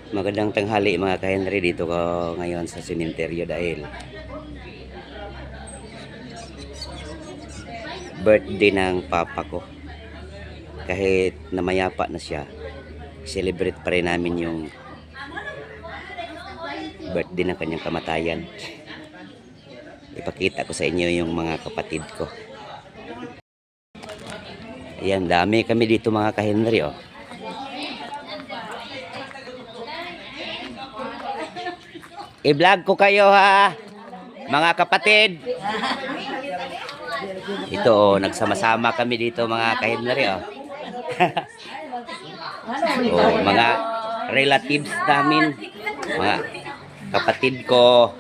Magandang tanghali mga ka-Henry, dito ko ngayon sa sementeryo dahil birthday ng papa ko. Kahit namayapa na siya, celebrate pa rin namin yung birthday ng kanyang kamatayan. Ipakita ko sa inyo yung mga kapatid ko. Ayan, dami kami dito mga ka-Henry, oh. I-vlog ko kayo ha, mga kapatid. Ito oh, nagsama-sama kami dito mga ka-Henry, oh. Oh, mga relatives namin, mga kapatid ko.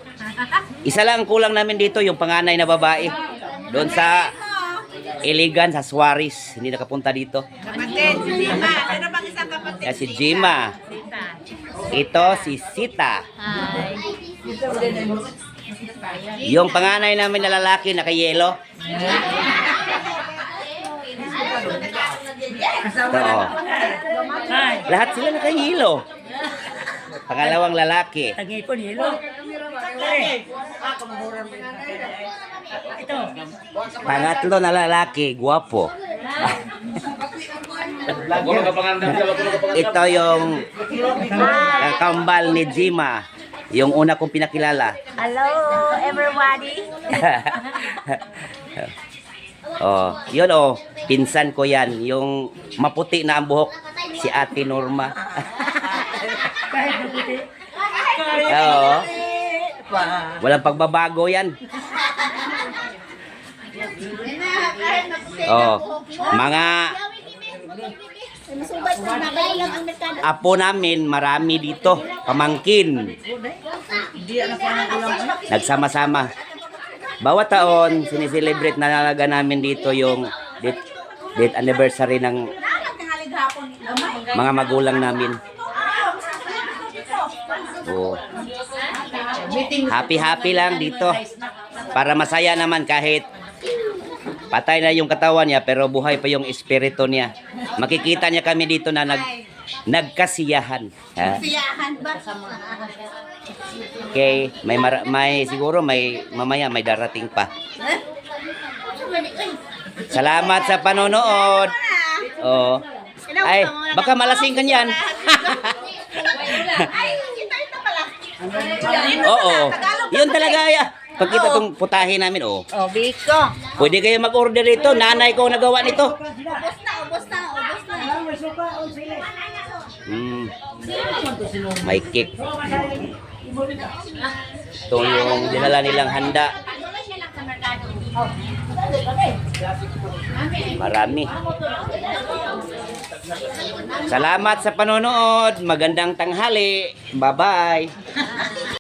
Isa lang kulang namin dito, yung panganay na babae. Doon sa Iligan, sa Suarez, hindi nakapunta dito. Kapatid, si Jima. Ano bang isang kapatid? Si Jima. Ito si Sita. Yung panganay namin na lalaki nakayelo. Oo. Lahat sila nakayelo. Pangalawang lalaki. Tagipon yelo. Ito. Pangatlo na lalaki, guwapo. Ito yung kambal ni Jima. Yung una kong pinakilala. Hello, everybody. Oh, yun oh, pinsan ko yan. Yung maputi na ang buhok, si Ate Norma. Oo. Walang pagbabago yan. Oh, mga apo namin, marami dito, pamangkin. Nagsama-sama. Bawat taon, sineselebrate na talaga namin dito yung date anniversary ng mga magulang namin. Oh. Happy lang dito. Para masaya naman kahit patay na yung katawan niya pero buhay pa yung espiritu niya. Makikita niya kami dito na nagkasiyahan. Ha? Siyahan ba? Okay, may siguro may mamaya may darating pa. Salamat sa panonood. Oh. Ay, baka malasing ka niyan. Oo. Yun talaga ya. Pagkita tong putahin namin, oh. Oh, Biko. Pwede kayo mag-order dito. Nanay ko nagawa nito. Ubos na. May cake. Ito yung dinala nilang handa. Marami. Salamat sa panonood. Magandang tanghali. Bye-bye.